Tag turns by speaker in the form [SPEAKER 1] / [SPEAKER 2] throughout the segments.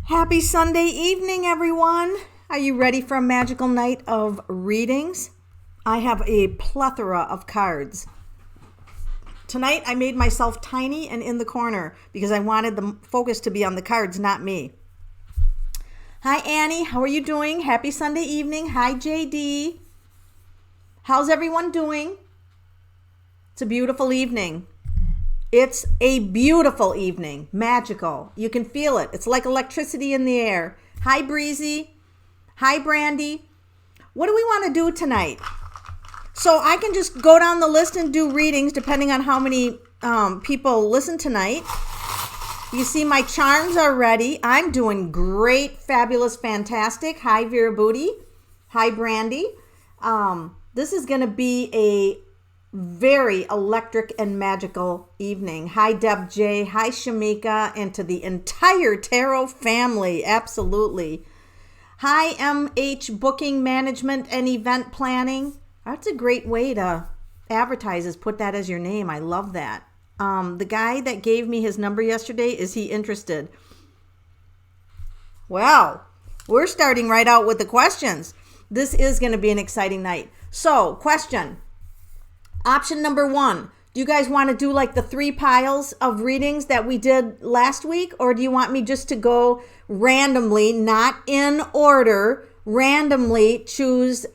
[SPEAKER 1] Happy Sunday evening, everyone. Are you ready for a magical night of readings? I have a plethora of cards. Tonight, I made myself tiny and in the corner because I wanted the focus to be on the cards, not me. Hi, Annie. How are you doing? Happy Sunday evening. Hi, JD. How's everyone doing? It's a beautiful evening. It's a beautiful evening. Magical. You can feel it. It's like electricity in the air. Hi, Breezy. Hi, Brandy. What do we want to do tonight? So I can just go down the list and do readings depending on how many people listen tonight. You see my charms are ready. I'm doing great, fabulous, fantastic. Hi, Vera Booty. Hi, Brandy. This is going to be a very electric and magical evening. Hi, Deb J. Hi, Shamika, and to the entire tarot family. Absolutely. Hi, MH Booking Management and Event Planning. That's a great way to advertise, is put that as your name. I love that. The guy that gave me his number yesterday, is he interested? Well, we're starting right out with the questions. This is going to be an exciting night. So, question. Option number 1, do you guys want to do like the 3 piles of readings that we did last week? Or do you want me just to go randomly, not in order, randomly choose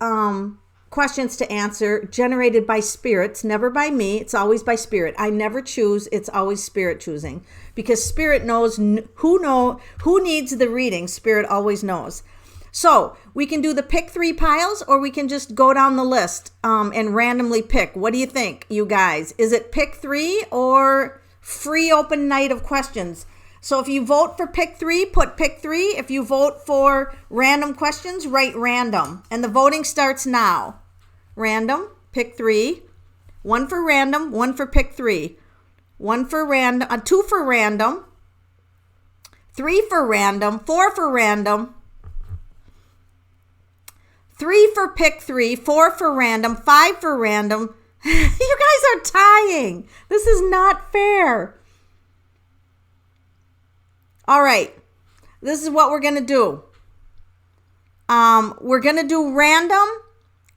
[SPEAKER 1] questions to answer generated by spirits, never by me. It's always by spirit. I never choose. It's always spirit choosing, because spirit knows who needs the reading. Spirit always knows. So we can do the pick 3 piles, or we can just go down the list and randomly pick. What do you think, you guys? Is it pick 3 or free open night of questions? So if you vote for pick 3, put pick 3. If you vote for random questions, write random. And the voting starts now. Random, pick 3. 1 for random, 1 for pick 3. 1 for random, 2 for random. 3 for random, 4 for random. 3 for pick 3, 4 for random, 5 for random. You guys are tying. This is not fair. All right. This is what we're going to do. We're going to do random,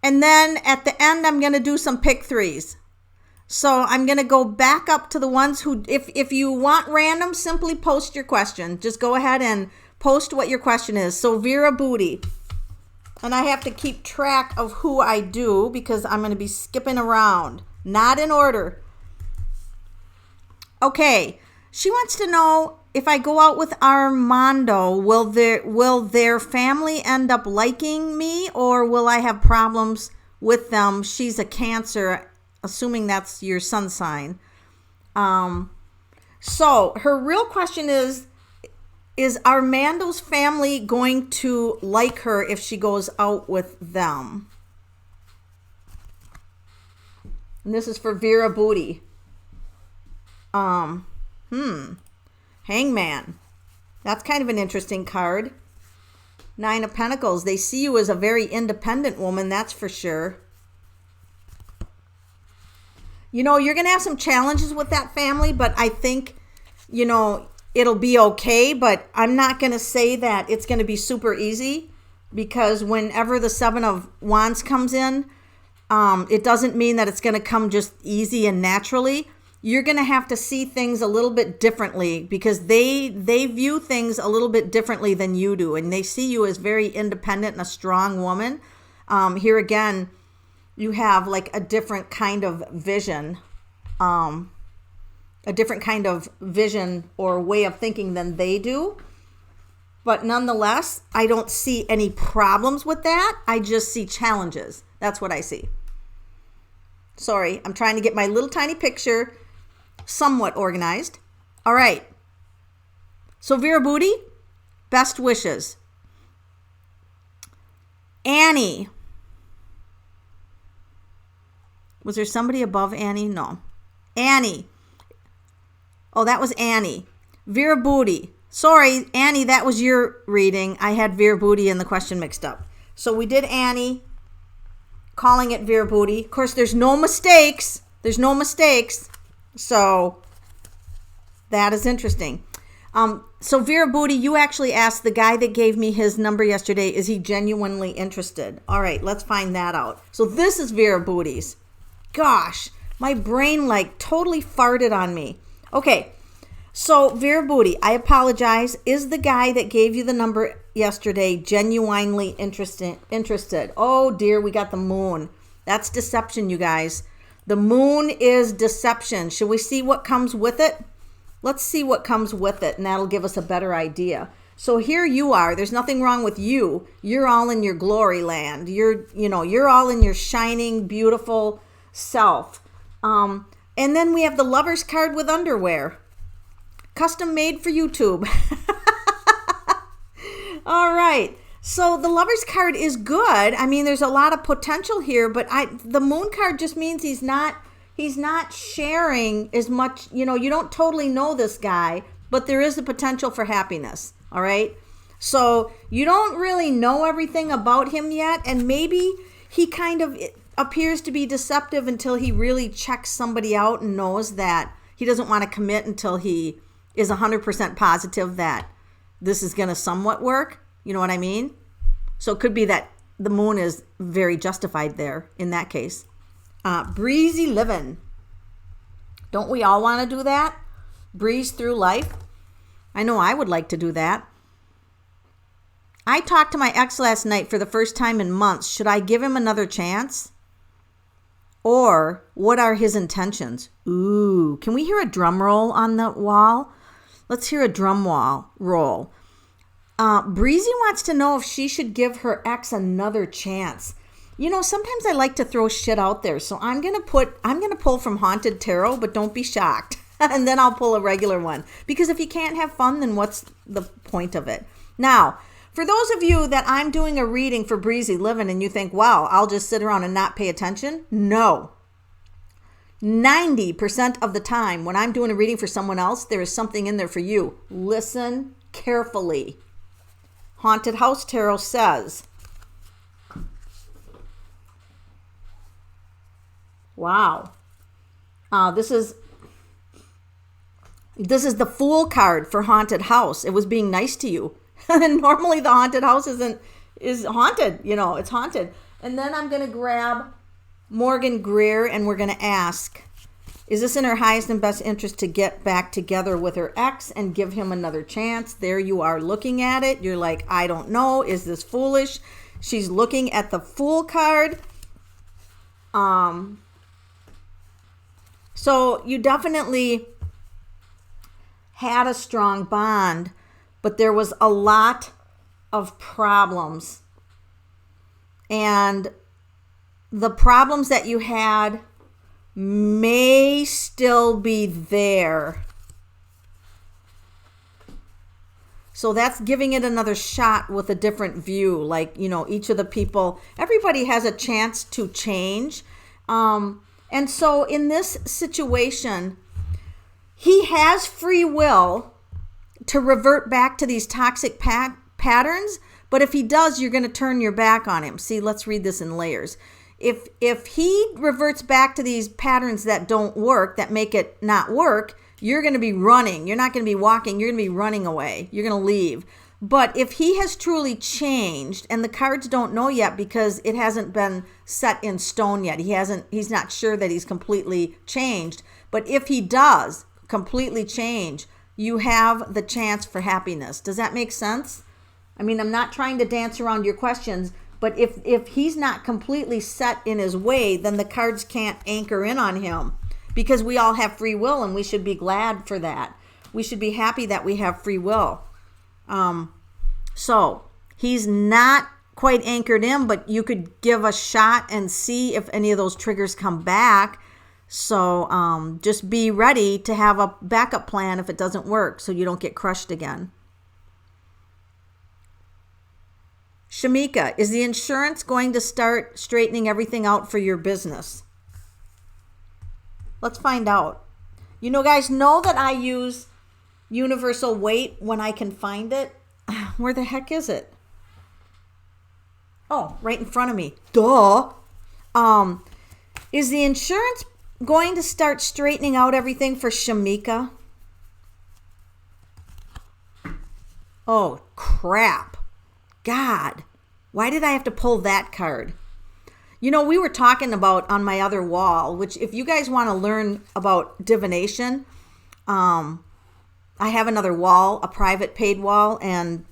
[SPEAKER 1] and then at the end, I'm going to do some pick 3s. So I'm going to go back up to the ones who, if you want random, simply post your question. Just go ahead and post what your question is. So Vera Booty. And I have to keep track of who I do because I'm going to be skipping around. Not in order. Okay. She wants to know, if I go out with Armando, will their family end up liking me, or will I have problems with them? She's a Cancer, assuming that's your sun sign. So her real question is Armando's family going to like her if she goes out with them? And this is for Vera Booty. Hangman. That's kind of an interesting card. 9 of Pentacles. They see you as a very independent woman, that's for sure. You know, you're going to have some challenges with that family, but I think, it'll be okay, but I'm not going to say that it's going to be super easy, because whenever the 7 of Wands comes in, it doesn't mean that it's going to come just easy and naturally. You're going to have to see things a little bit differently, because they view things a little bit differently than you do, and they see you as very independent and a strong woman. Here again, you have like a different kind of vision. A different kind of vision or way of thinking than they do. But nonetheless, I don't see any problems with that. I just see challenges. That's what I see. Sorry, I'm trying to get my little tiny picture somewhat organized. All right. So Vera Booty, best wishes. Annie. Was there somebody above Annie? No. Annie. Oh, that was Annie. Vera Booty. Sorry, Annie, that was your reading. I had Vera Booty and the question mixed up. So we did Annie, calling it Vera Booty. Of course, there's no mistakes. So that is interesting. So Vera Booty, you actually asked the guy that gave me his number yesterday, is he genuinely interested? All right, let's find that out. So this is Vera Booty's. Gosh, my brain like totally farted on me. Okay, so Vera Booty, I apologize. Is the guy that gave you the number yesterday genuinely interested? Oh dear, we got the moon. That's deception, you guys. The moon is deception. Should we see what comes with it? Let's see what comes with it, and that'll give us a better idea. So here you are. There's nothing wrong with you. You're all in your glory land. You're all in your shining, beautiful self. And then we have the Lover's card with underwear. Custom made for YouTube. All right. So the Lover's card is good. I mean, there's a lot of potential here, but the Moon card just means he's not sharing as much. You don't totally know this guy, but there is a potential for happiness. All right. So you don't really know everything about him yet. And maybe he kind of appears to be deceptive until he really checks somebody out and knows that he doesn't want to commit until he is 100% positive that this is going to somewhat work. You know what I mean? So it could be that the moon is very justified there in that case. Breezy living. Don't we all want to do that? Breeze through life. I know I would like to do that. I talked to my ex last night for the first time in months. Should I give him another chance? Or what are his intentions? Ooh, can we hear a drum roll on the wall? Let's hear a drum roll. Breezy wants to know if she should give her ex another chance. Sometimes I like to throw shit out there. So I'm going to pull from Haunted Tarot, but don't be shocked. And then I'll pull a regular one. Because if you can't have fun, then what's the point of it? Now, for those of you that I'm doing a reading for Breezy Living and you think, wow, I'll just sit around and not pay attention. No. 90% of the time when I'm doing a reading for someone else, there is something in there for you. Listen carefully. Haunted House Tarot says, wow. This is the Fool card for Haunted House. It was being nice to you. And normally the haunted house is haunted. It's haunted. And then I'm going to grab Morgan Greer and we're going to ask, is this in her highest and best interest to get back together with her ex and give him another chance? There you are looking at it. You're like, I don't know. Is this foolish? She's looking at the Fool card. So you definitely had a strong bond, but there was a lot of problems. And the problems that you had may still be there. So that's giving it another shot with a different view. Like, each of the people, everybody has a chance to change. And so in this situation, he has free will to revert back to these toxic patterns. But if he does, you're going to turn your back on him. See, let's read this in layers. If he reverts back to these patterns that don't work, that make it not work, you're going to be running. You're not going to be walking. You're going to be running away. You're going to leave. But if he has truly changed, and the cards don't know yet because it hasn't been set in stone yet. He's not sure that he's completely changed. But if he does completely change, you have the chance for happiness. Does that make sense? I mean, I'm not trying to dance around your questions, but if he's not completely set in his way, then the cards can't anchor in on him, because we all have free will and we should be glad for that. We should be happy that we have free will. So he's not quite anchored in, but you could give a shot and see if any of those triggers come back. So just be ready to have a backup plan if it doesn't work, so you don't get crushed again. Shamika, is the insurance going to start straightening everything out for your business? Let's find out. Guys, know that I use universal weight when I can find it. Where the heck is it? Oh, right in front of me. Duh. Is the insurance going to start straightening out everything for Shamika? Oh, crap. God, why did I have to pull that card? You know, we were talking about on my other wall, which if you guys want to learn about divination, I have another wall, a private paid wall, and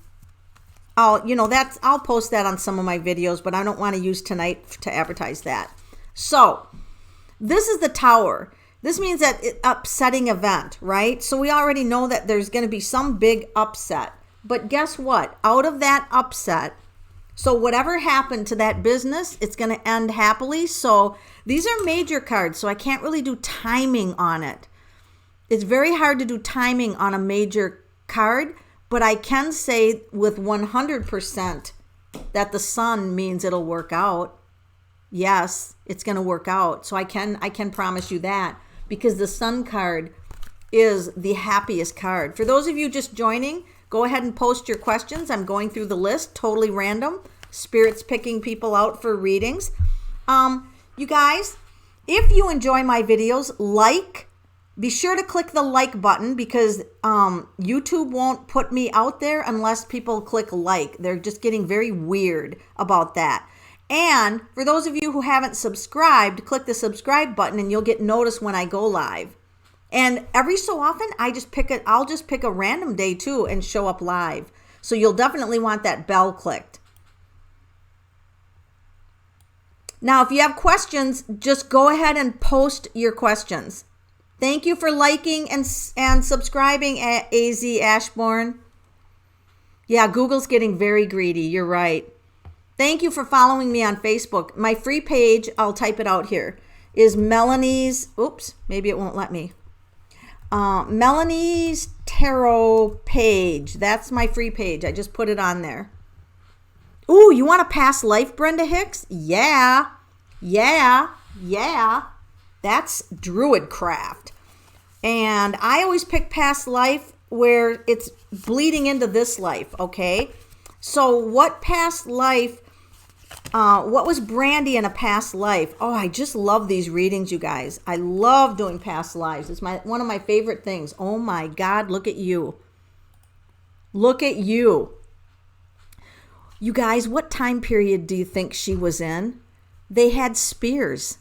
[SPEAKER 1] I'll post that on some of my videos, but I don't want to use tonight to advertise that. So this is the Tower. This means that upsetting event, right? So we already know that there's going to be some big upset. But guess what? Out of that upset, so whatever happened to that business, it's going to end happily. So these are major cards, so I can't really do timing on it. It's very hard to do timing on a major card, but I can say with 100% that the Sun means it'll work out. Yes, it's going to work out. So I can promise you that, because the Sun card is the happiest card. For those of you just joining, go ahead and post your questions. I'm going through the list, totally random. Spirit's picking people out for readings. You guys, if you enjoy my videos, be sure to click the like button, because YouTube won't put me out there unless people click like. They're just getting very weird about that. And for those of you who haven't subscribed, click the subscribe button and you'll get notice when I go live. And every so often, I'll just pick a random day too and show up live. So you'll definitely want that bell clicked. Now, if you have questions, just go ahead and post your questions. Thank you for liking and subscribing at AZ Ashbourne. Yeah, Google's getting very greedy. You're right. Thank you for following me on Facebook. My free page, I'll type it out here, is Melanie's, maybe it won't let me. Melanie's Tarot page. That's my free page. I just put it on there. Ooh, you want a past life, Brenda Hicks? Yeah. That's Druidcraft. And I always pick past life where it's bleeding into this life, okay? So what past life, what was Brandy in a past life? Oh, I just love these readings, you guys. I love doing past lives. It's one of my favorite things. Oh my God, look at you. Look at you. You guys, what time period do you think she was in? They had spears.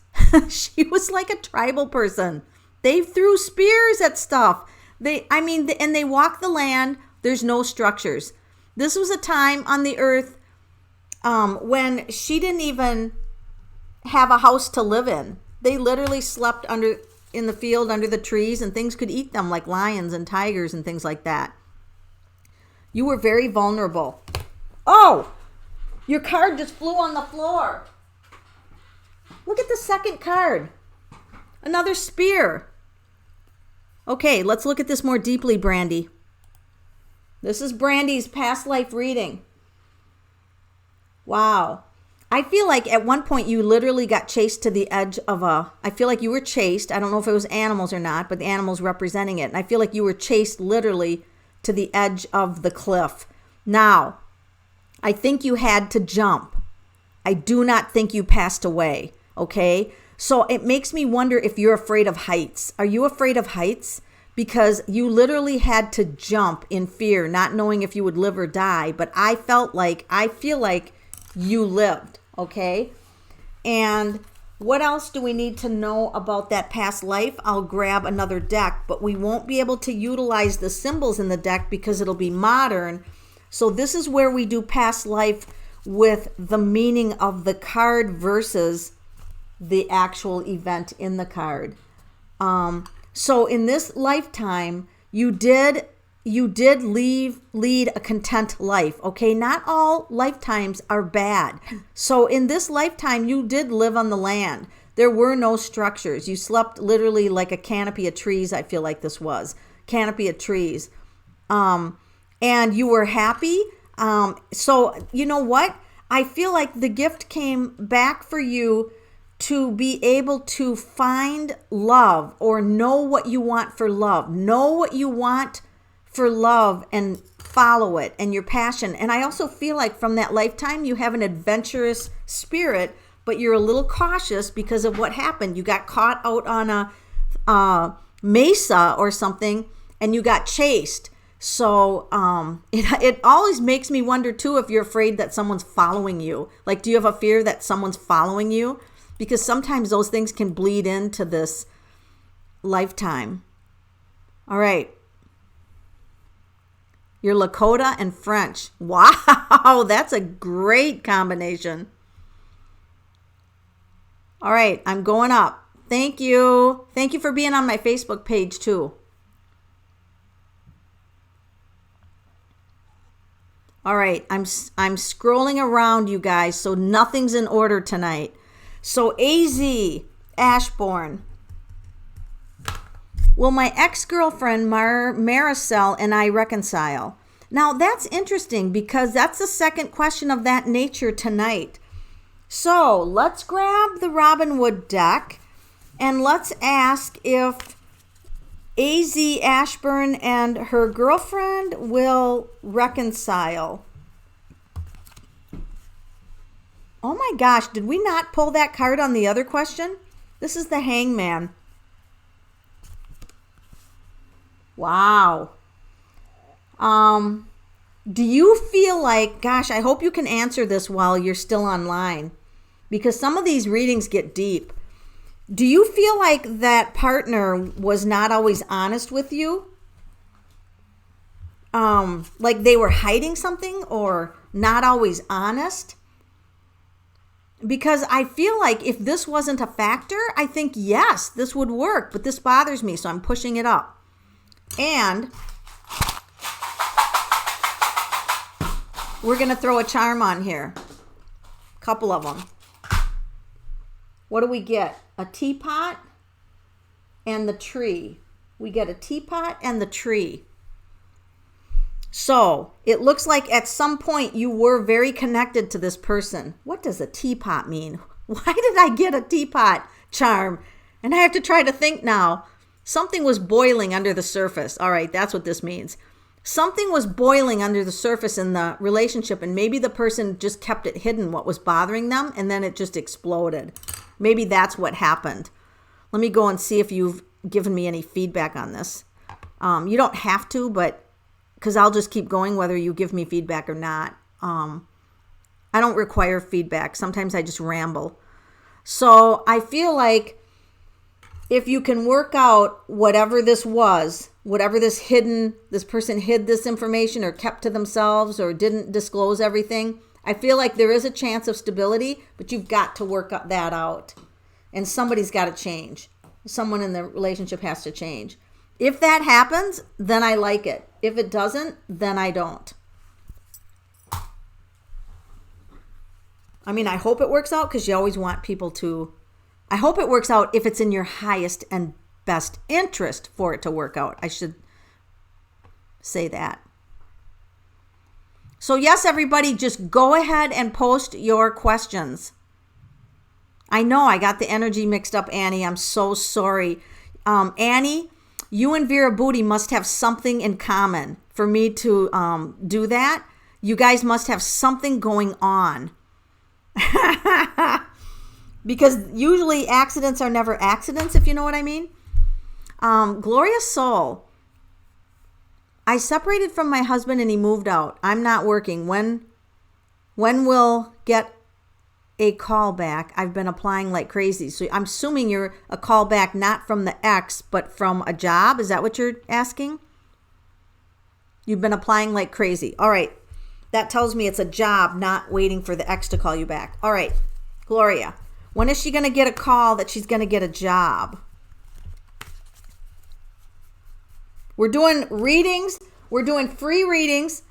[SPEAKER 1] She was like a tribal person. They threw spears at stuff. And they walked the land. There's no structures. This was a time on the earth when she didn't even have a house to live in. They literally slept in the field under the trees, and things could eat them like lions and tigers and things like that. You were very vulnerable. Oh, your card just flew on the floor. Look at the second card. Another spear. Okay, let's look at this more deeply, Brandy. This is Brandy's past life reading. Wow. I feel like at one point you literally got chased to the edge of I feel like you were chased. I don't know if it was animals or not, but the animals representing it. And I feel like you were chased literally to the edge of the cliff. Now, I think you had to jump. I do not think you passed away, okay? So it makes me wonder if you're afraid of heights. Are you afraid of heights? Because you literally had to jump in fear, not knowing if you would live or die. But I feel like you lived, okay? And what else do we need to know about that past life? I'll grab another deck, but we won't be able to utilize the symbols in the deck because it'll be modern. So this is where we do past life with the meaning of the card versus the actual event in the card. So in this lifetime, you did lead a content life, okay? Not all lifetimes are bad. So in this lifetime, you did live on the land. There were no structures. You slept literally like a canopy of trees, I feel like this was. Canopy of trees. And you were happy. So you know what? I feel like the gift came back for you to be able to find love or know what you want for love. Know what you want for love and follow it and your passion. And I also feel like from that lifetime, you have an adventurous spirit, but you're a little cautious because of what happened. You got caught out on a mesa or something and you got chased. So it always makes me wonder too if you're afraid that someone's following you. Like, do you have a fear that someone's following you? Because sometimes those things can bleed into this lifetime. All right. You're Lakota and French. Wow, that's a great combination. All right, I'm going up. Thank you. Thank you for being on my Facebook page too. All right, I'm scrolling around, you guys, so nothing's in order tonight. So AZ, Ashbourne. Will my ex-girlfriend Maricel and I reconcile? Now that's interesting because that's the second question of that nature tonight. So let's grab the Robin Wood deck and let's ask if AZ Ashburn and her girlfriend will reconcile. Oh my gosh, did we not pull that card on the other question? This is the Hangman. Wow. Do you feel like, gosh, I hope you can answer this while you're still online, because some of these readings get deep. Do you feel like that partner was not always honest with you? Like they were hiding something or not always honest? Because I feel like if this wasn't a factor, I think, yes, this would work, but this bothers me, so I'm pushing it up. And we're going to throw a charm on here. A couple of them. What do we get? A teapot and the tree. We get a teapot and the tree. So it looks like at some point you were very connected to this person. What does a teapot mean? Why did I get a teapot charm? And I have to try to think now. Something was boiling under the surface. All right, that's what this means. Something was boiling under the surface in the relationship, and maybe the person just kept it hidden, what was bothering them, and then it just exploded. Maybe that's what happened. Let me go and see if you've given me any feedback on this. You don't have to, but because I'll just keep going whether you give me feedback or not. I don't require feedback. Sometimes I just ramble. So I feel like if you can work out whatever this was, whatever this person hid this information or kept to themselves or didn't disclose everything, I feel like there is a chance of stability, but you've got to work that out. And somebody's got to change. Someone in the relationship has to change. If that happens, then I like it. If it doesn't, then I don't. I mean, I hope it works out because you always want people to. I hope it works out if it's in your highest and best interest for it to work out. I should say that. So yes, everybody, just go ahead and post your questions. I know I got the energy mixed up, Annie. I'm so sorry. Annie, you and Vera Booty must have something in common for me to do that. You guys must have something going on. Because usually accidents are never accidents, if you know what I mean. Gloria Soul. I separated from my husband and he moved out. I'm not working. When will get a call back? I've been applying like crazy. So I'm assuming you're a call back not from the ex, but from a job. Is that what you're asking? You've been applying like crazy. All right. That tells me it's a job, not waiting for the ex to call you back. All right, Gloria. When is she going to get a call that she's going to get a job? We're doing readings. We're doing free readings.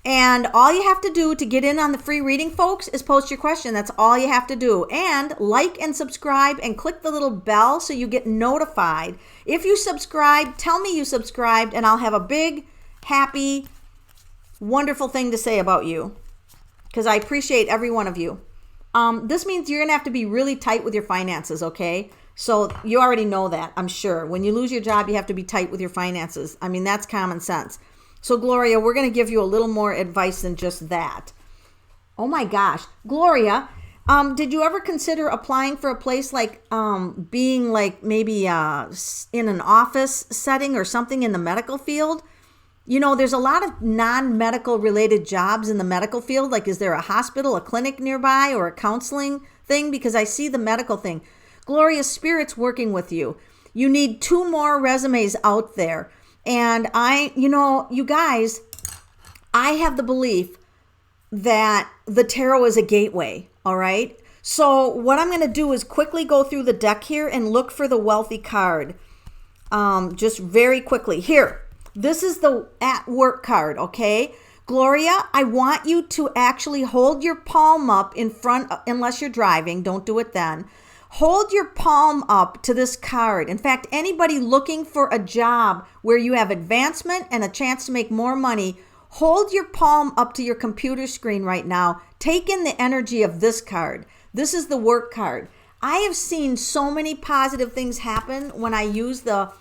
[SPEAKER 1] And all you have to do to get in on the free reading, folks, is post your question. That's all you have to do. And like and subscribe and click the little bell so you get notified. If you subscribe, tell me you subscribed and I'll have a big, happy, wonderful thing to say about you. Because I appreciate every one of you. This means you're going to have to be really tight with your finances, okay? So you already know that, I'm sure. When you lose your job, you have to be tight with your finances. I mean, that's common sense. So Gloria, we're going to give you a little more advice than just that. Oh my gosh. Gloria, did you ever consider applying for a place like being like maybe in an office setting or something in the medical field? You know, there's a lot of non-medical related jobs in the medical field. Like, is there a hospital, a clinic nearby, or a counseling thing? Because I see the medical thing. Gloria, Spirit's working with you. You need 2 more resumes out there. And you guys, I have the belief that the tarot is a gateway, all right? So what I'm going to do is quickly go through the deck here and look for the wealthy card. Just very quickly. Here, this is the at work card, okay? Gloria, I want you to actually hold your palm up in front, unless you're driving, don't do it then. Hold your palm up to this card. In fact, anybody looking for a job where you have advancement and a chance to make more money, hold your palm up to your computer screen right now. Take in the energy of this card. This is the work card. I have seen so many positive things happen when I use the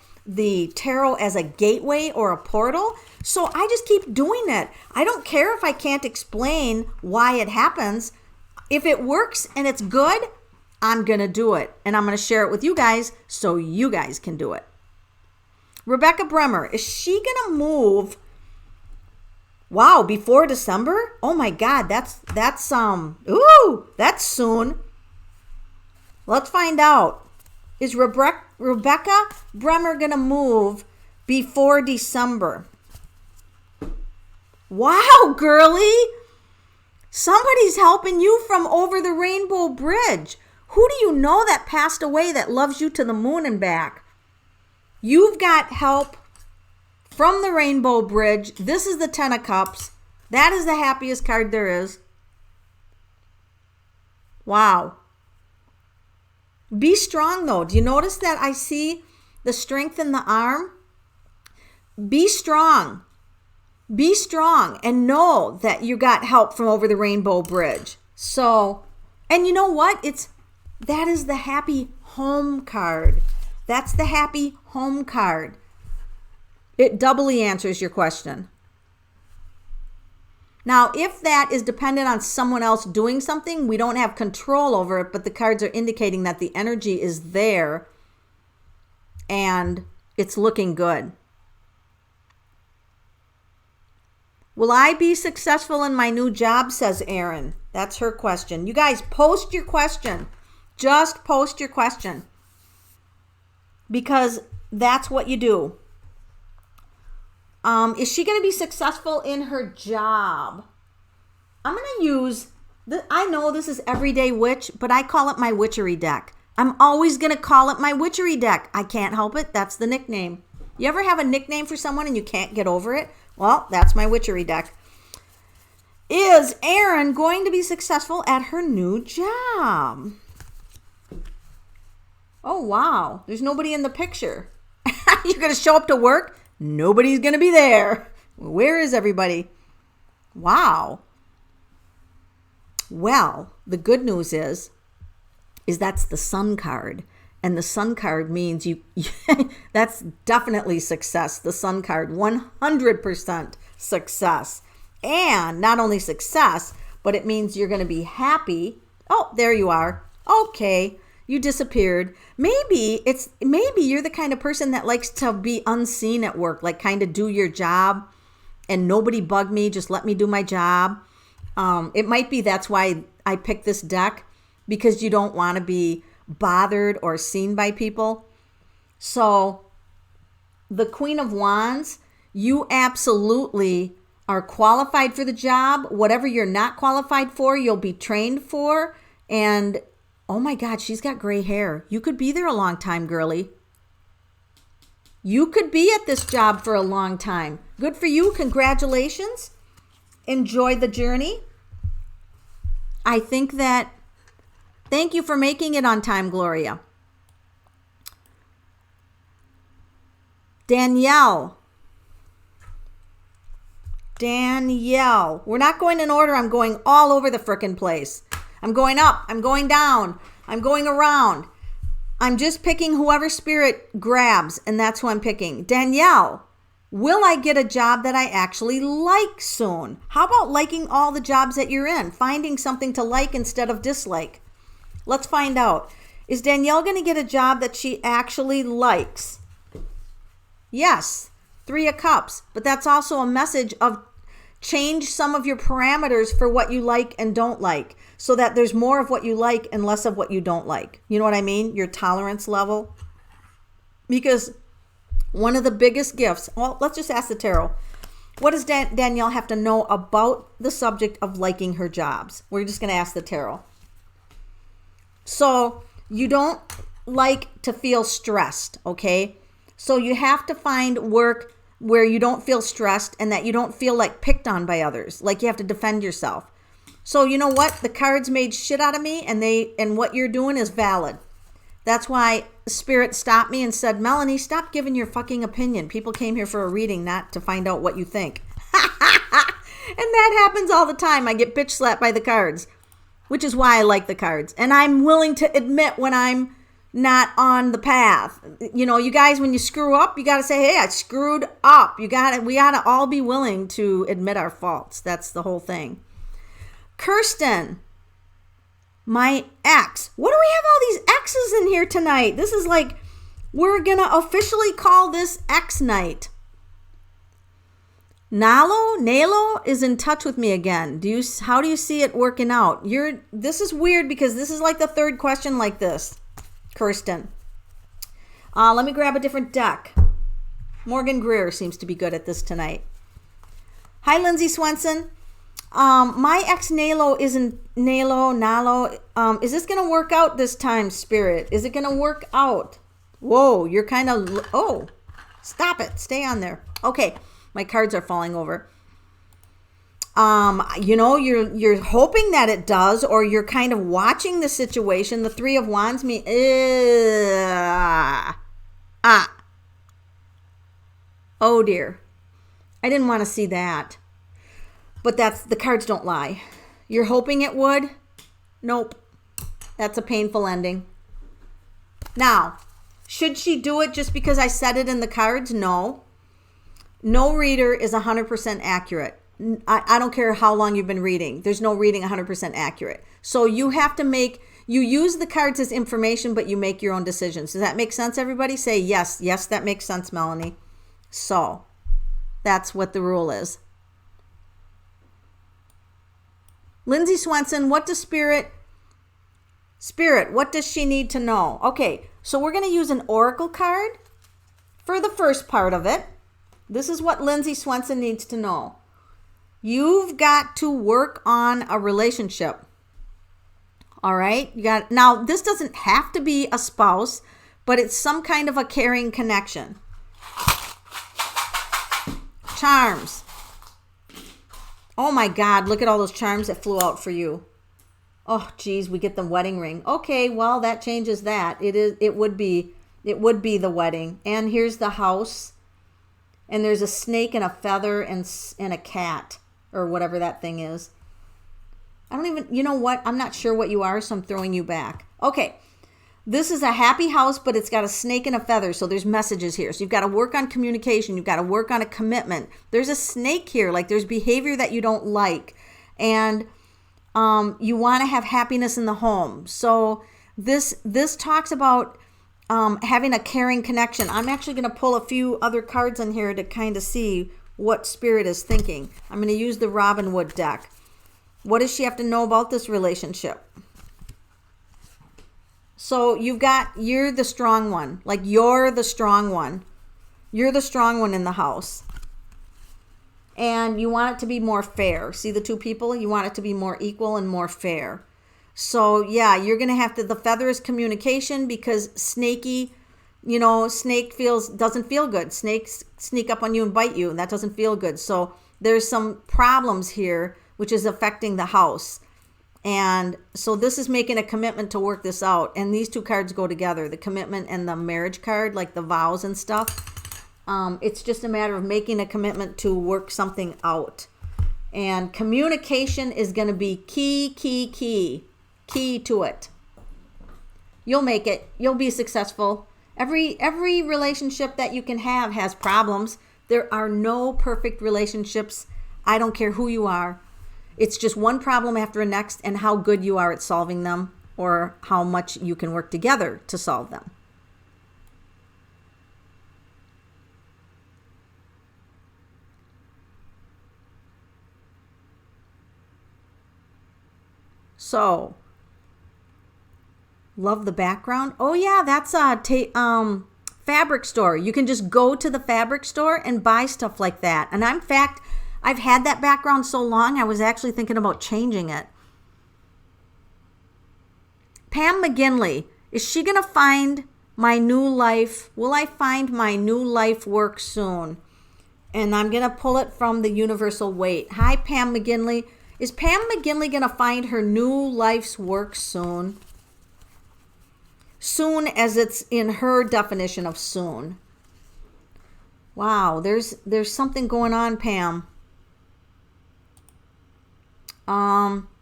[SPEAKER 1] tarot as a gateway or a portal. So I just keep doing it. I don't care if I can't explain why it happens. If it works and it's good, I'm going to do it. And I'm going to share it with you guys so you guys can do it. Rebecca Bremer, is she going to move? Wow, before December? Oh my God, that's soon. Let's find out. Is Rebecca Bremer going to move before December? Wow, girly. Somebody's helping you from over the Rainbow Bridge. Who do you know that passed away that loves you to the moon and back? You've got help from the Rainbow Bridge. This is the 10 of Cups. That is the happiest card there is. Wow. Be strong, though. Do you notice that I see the strength in the arm? Be strong. Be strong and know that you got help from over the Rainbow Bridge. So, and you know what? That is the happy home card. That's the happy home card. It doubly answers your question. Now, if that is dependent on someone else doing something, we don't have control over it, but the cards are indicating that the energy is there and it's looking good. Will I be successful in my new job, says Erin. That's her question. You guys, post your question. Just post your question. Because that's what you do. Is she going to be successful in her job? I'm going to use, I know this is Everyday Witch, but I call it my witchery deck. I'm always going to call it my witchery deck. I can't help it. That's the nickname. You ever have a nickname for someone and you can't get over it? Well, that's my witchery deck. Is Erin going to be successful at her new job? Oh, wow. There's nobody in the picture. You're going to show up to work? Nobody's going to be there. Where is everybody? Wow. Well, the good news is that's the Sun card. And the Sun card means that's definitely success. The Sun card, 100% success. And not only success, but it means you're going to be happy. Oh, there you are. Okay. You disappeared. Maybe you're the kind of person that likes to be unseen at work, like kind of do your job and nobody bug me, just let me do my job. It might be that's why I picked this deck, because you don't want to be bothered or seen by people. So the Queen of Wands, you absolutely are qualified for the job. Whatever you're not qualified for, you'll be trained for. And oh my God, she's got gray hair. You could be there a long time, girly. You could be at this job for a long time. Good for you. Congratulations. Enjoy the journey. I think that, thank you for making it on time, Gloria. Danielle. We're not going in order. I'm going all over the frickin' place. I'm going up. I'm going down. I'm going around. I'm just picking whoever spirit grabs, and that's who I'm picking. Danielle, will I get a job that I actually like soon? How about liking all the jobs that you're in? Finding something to like instead of dislike. Let's find out. Is Danielle going to get a job that she actually likes? Yes. Three of Cups. But that's also a message of change some of your parameters for what you like and don't like, so that there's more of what you like and less of what you don't like. You know what I mean? Your tolerance level. Because one of the biggest gifts, well, let's just ask the tarot. What does Danielle have to know about the subject of liking her jobs? We're just going to ask the tarot. So you don't like to feel stressed, okay? So you have to find work where you don't feel stressed and that you don't feel like picked on by others, like you have to defend yourself. So you know what? The cards made shit out of me, and what you're doing is valid. That's why Spirit stopped me and said, Melanie, stop giving your fucking opinion. People came here for a reading, not to find out what you think. And that happens all the time. I get bitch slapped by the cards, which is why I like the cards. And I'm willing to admit when I'm not on the path. You know, you guys, when you screw up, you got to say, hey, I screwed up. We got to all be willing to admit our faults. That's the whole thing. Kirsten, my ex. What do we have all these exes in here tonight? This is like, we're going to officially call this X night. Nalo is in touch with me again. How do you see it working out? This is weird because this is like the third question like this, Kirsten. Let me grab a different deck. Morgan Greer seems to be good at this tonight. Hi, Lindsay Swenson. My ex Nalo isn't Nalo. Is this going to work out this time, Spirit? Is it going to work out? Whoa, you're kind of, oh, stop it. Stay on there. Okay, my cards are falling over. You know, you're hoping that it does, or you're kind of watching the situation. The Three of Wands oh dear. I didn't want to see that. But the cards don't lie. You're hoping it would? Nope. That's a painful ending. Now, should she do it just because I said it in the cards? No. No reader is 100% accurate. I don't care how long you've been reading. There's no reading 100% accurate. So you have to you use the cards as information, but you make your own decisions. Does that make sense, everybody? Say yes. Yes, that makes sense, Melanie. So that's what the rule is. Lindsay Swenson, what does Spirit, what does she need to know? Okay, so we're going to use an oracle card for the first part of it. This is what Lindsay Swenson needs to know. You've got to work on a relationship. All right? Now, this doesn't have to be a spouse, but it's some kind of a caring connection. Charms. Oh my God, look at all those charms that flew out for you. Oh, geez, we get the wedding ring. Okay, well, that changes that. It would be the wedding. And here's the house. And there's a snake and a feather and a cat, or whatever that thing is. You know what? I'm not sure what you are, so I'm throwing you back. Okay, this is a happy house, but it's got a snake and a feather, so there's messages here. So you've got to work on communication. You've got to work on a commitment. There's a snake here, like there's behavior that you don't like. And you want to have happiness in the home. So this talks about having a caring connection. I'm actually going to pull a few other cards in here to kind of see what Spirit is thinking. I'm going to use the Robin Hood deck. What does she have to know about this relationship? So you're the strong one. Like you're the strong one. You're the strong one in the house. And you want it to be more fair. See the two people? You want it to be more equal and more fair. So yeah, you're going to have to, the feather is communication, because snake doesn't feel good. Snakes sneak up on you and bite you, and that doesn't feel good. So there's some problems here, which is affecting the house. And so this is making a commitment to work this out. And these two cards go together, the commitment and the marriage card, like the vows and stuff. It's just a matter of making a commitment to work something out. And communication is going to be key to it. You'll make it. You'll be successful. Every relationship that you can have has problems. There are no perfect relationships. I don't care who you are. It's just one problem after the next, and how good you are at solving them, or how much you can work together to solve them. So, love the background. Oh yeah, that's a fabric store. You can just go to the fabric store and buy stuff like that. And in fact, I've had that background so long, I was actually thinking about changing it. Pam McGinley, is she going to find my new life? Will I find my new life work soon? And I'm going to pull it from the universal weight. Hi, Pam McGinley. Is Pam McGinley going to find her new life's work soon? Soon as it's in her definition of soon. Wow, there's something going on, Pam.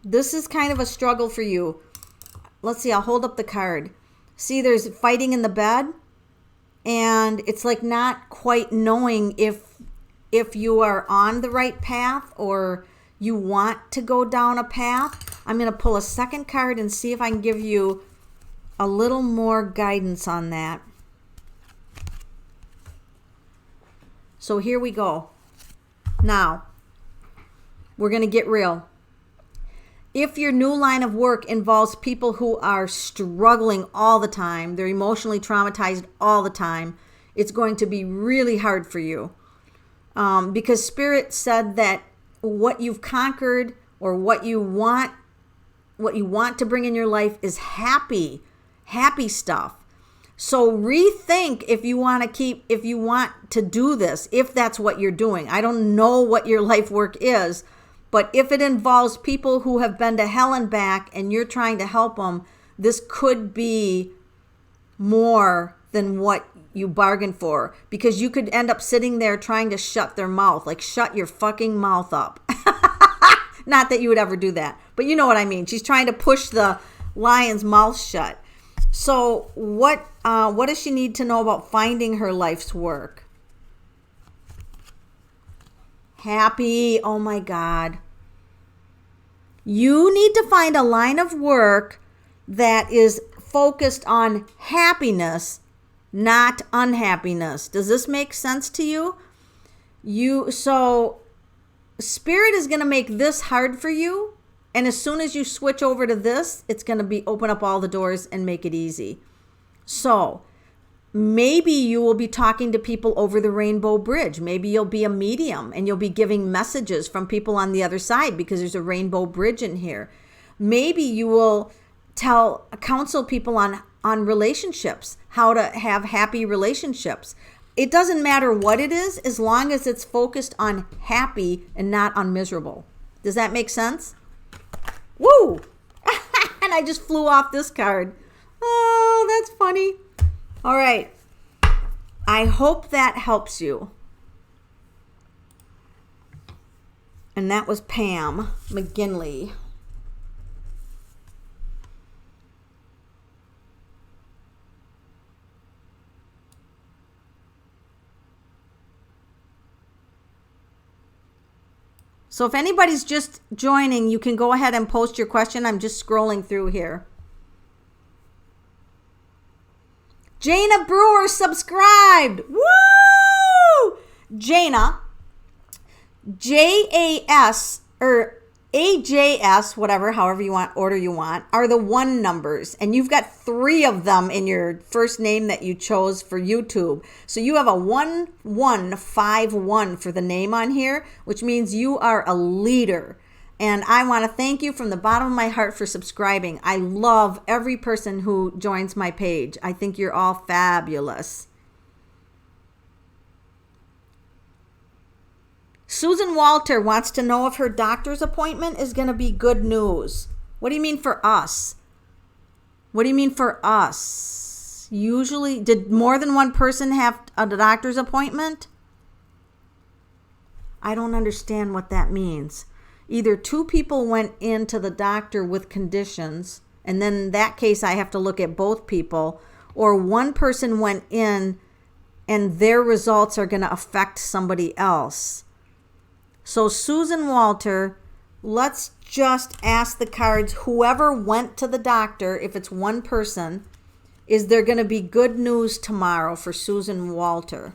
[SPEAKER 1] This is kind of a struggle for you. Let's see, I'll hold up the card. See, there's fighting in the bed, and it's like not quite knowing if you are on the right path or you want to go down a path. I'm going to pull a second card and see if I can give you a little more guidance on that. So here we go. Now, we're going to get real. If your new line of work involves people who are struggling all the time, they're emotionally traumatized all the time, it's going to be really hard for you. Because Spirit said that what you've conquered or what you want to bring in your life is happy stuff. So rethink if you want to do this, if that's what you're doing. I don't know what your life work is, but if it involves people who have been to hell and back and you're trying to help them, this could be more than what you bargained for, because you could end up sitting there trying to shut their mouth, like shut your fucking mouth up. Not that you would ever do that, but you know what I mean. She's trying to push the lion's mouth shut. So what does she need to know about finding her life's work? Happy. Oh my God. You need to find a line of work that is focused on happiness, not unhappiness. Does this make sense to you? So Spirit is going to make this hard for you. And as soon as you switch over to this, it's going to open up all the doors and make it easy. So maybe you will be talking to people over the rainbow bridge. Maybe you'll be a medium and you'll be giving messages from people on the other side because there's a rainbow bridge in here. Maybe you will counsel people on relationships, how to have happy relationships. It doesn't matter what it is, as long as it's focused on happy and not on miserable. Does that make sense? Woo! And I just flew off this card. Oh, that's funny. All right. I hope that helps you. And that was Pam McGinley. So if anybody's just joining, you can go ahead and post your question. I'm just scrolling through here. Jana Brewer subscribed. Woo! Jana, JAS or AJS, whatever, however you want, order you want, are the 1 numbers. And you've got 3 of them in your first name that you chose for YouTube. So you have a 1151 for the name on here, which means you are a leader. And I want to thank you from the bottom of my heart for subscribing. I love every person who joins my page. I think you're all fabulous. Susan Walter wants to know if her doctor's appointment is going to be good news. What do you mean for us? What do you mean for us? Usually, did more than one person have a doctor's appointment? I don't understand what that means. Either 2 people went into the doctor with conditions, and then in that case, I have to look at both people, or 1 person went in and their results are going to affect somebody else. So Susan Walter, let's just ask the cards, whoever went to the doctor, if it's 1 person, is there going to be good news tomorrow for Susan Walter?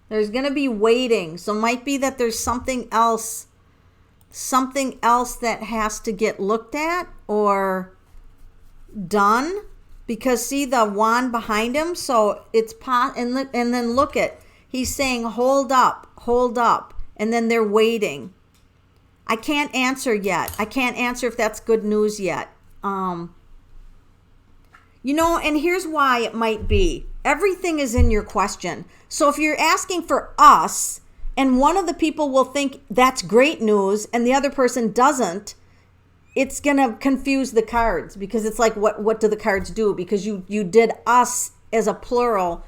[SPEAKER 1] There's going to be waiting. So it might be that there's something else that has to get looked at or done, because see the wand behind him, so it's and then look at, he's saying hold up, and then they're waiting. I can't answer yet. I can't answer if that's good news yet. And here's why it might be. Everything is in your question. So if you're asking for us, and one of the people will think that's great news and the other person doesn't, it's going to confuse the cards, because it's like, what do the cards do? Because you did us as a plural.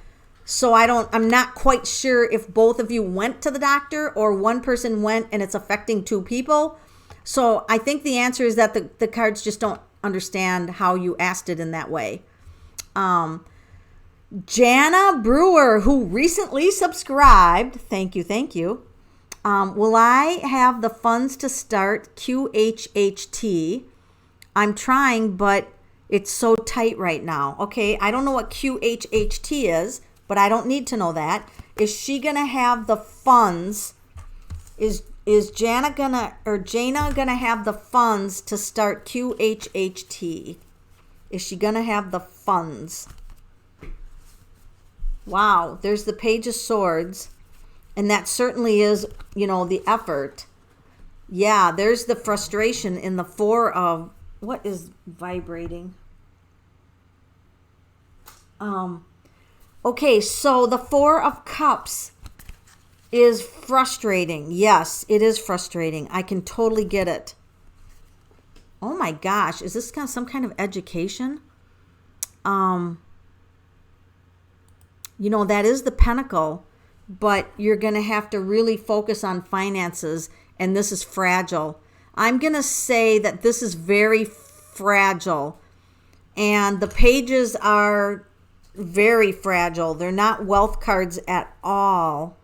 [SPEAKER 1] So I'm not quite sure if both of you went to the doctor or one person went and it's affecting two people. So I think the answer is that the cards just don't understand how you asked it in that way. Jana Brewer, who recently subscribed, thank you. Will I have the funds to start QHHT? I'm trying, but it's so tight right now. Okay, I don't know what QHHT is, but I don't need to know that. Is she gonna have the funds? Is Jana gonna have the funds to start QHHT? Is she gonna have the funds? Wow, there's the Page of Swords, and that certainly is, the effort. Yeah, there's the frustration in the Four of, what is vibrating? Okay, so the Four of Cups is frustrating. Yes, it is frustrating. I can totally get it. Oh my gosh, is this some kind of education? That is the Pentacle, but you're going to have to really focus on finances, and this is fragile. I'm going to say that this is very fragile, and the pages are very fragile. They're not wealth cards at all.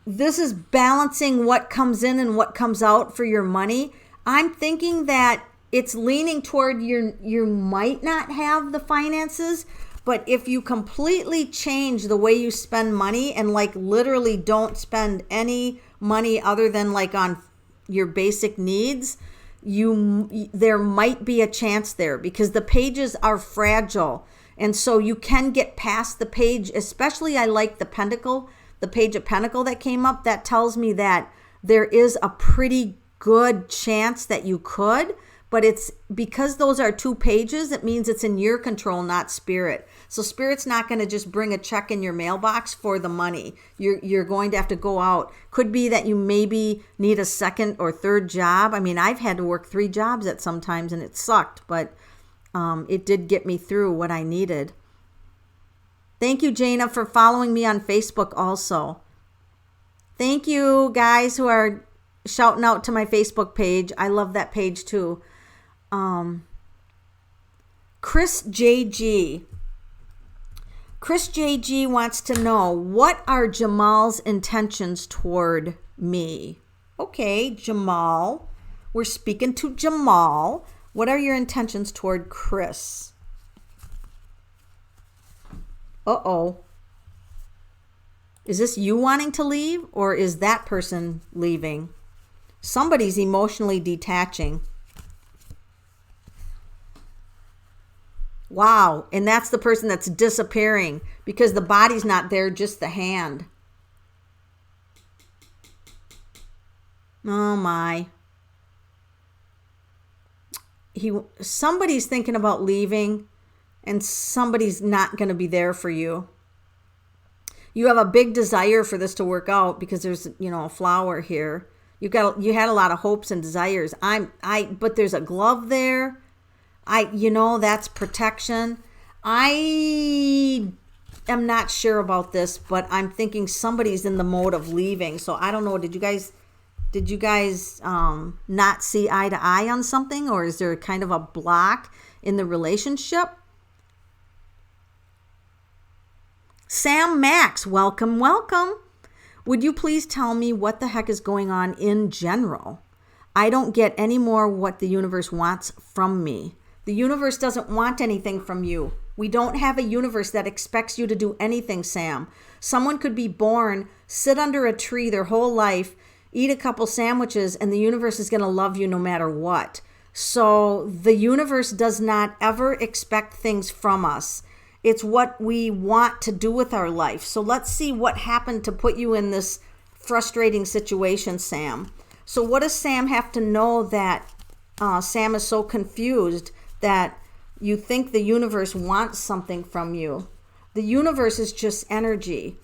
[SPEAKER 1] This is balancing what comes in and what comes out for your money. I'm thinking that it's leaning toward you might not have the finances, but if you completely change the way you spend money and literally don't spend any money other than on your basic needs, there might be a chance there, because the pages are fragile. And so you can get past the page, especially I like the Pentacle, the Page of Pentacle that came up. That tells me that there is a pretty good chance that you could, but it's because those are two pages, it means it's in your control, not Spirit. So Spirit's not going to just bring a check in your mailbox for the money. You're going to have to go out. Could be that you maybe need a second or third job. I mean, I've had to work 3 jobs at some times and it sucked, but it did get me through what I needed. Thank you, Jana, for following me on Facebook also. Thank you, guys who are shouting out to my Facebook page. I love that page too. Chris JG wants to know, what are Jamal's intentions toward me? Okay, Jamal, we're speaking to Jamal. What are your intentions toward Chris? Uh-oh. Is this you wanting to leave, or is that person leaving? Somebody's emotionally detaching. Wow, and that's the person that's disappearing, because the body's not there, just the hand. Oh my. Somebody's thinking about leaving, and somebody's not going to be there for you. You have a big desire for this to work out, because there's, a flower here. You had a lot of hopes and desires. But there's a glove there. That's protection. I am not sure about this, but I'm thinking somebody's in the mode of leaving. So I don't know. Did you guys not see eye to eye on something, or is there kind of a block in the relationship? Sam Max, welcome. Would you please tell me what the heck is going on in general? I don't get any more what the universe wants from me. The universe doesn't want anything from you. We don't have a universe that expects you to do anything, Sam. Someone could be born, sit under a tree their whole life, eat a couple sandwiches, and the universe is going to love you no matter what. So the universe does not ever expect things from us. It's what we want to do with our life. So let's see what happened to put you in this frustrating situation, Sam. So what does Sam have to know that Sam is so confused that you think the universe wants something from you? The universe is just energy.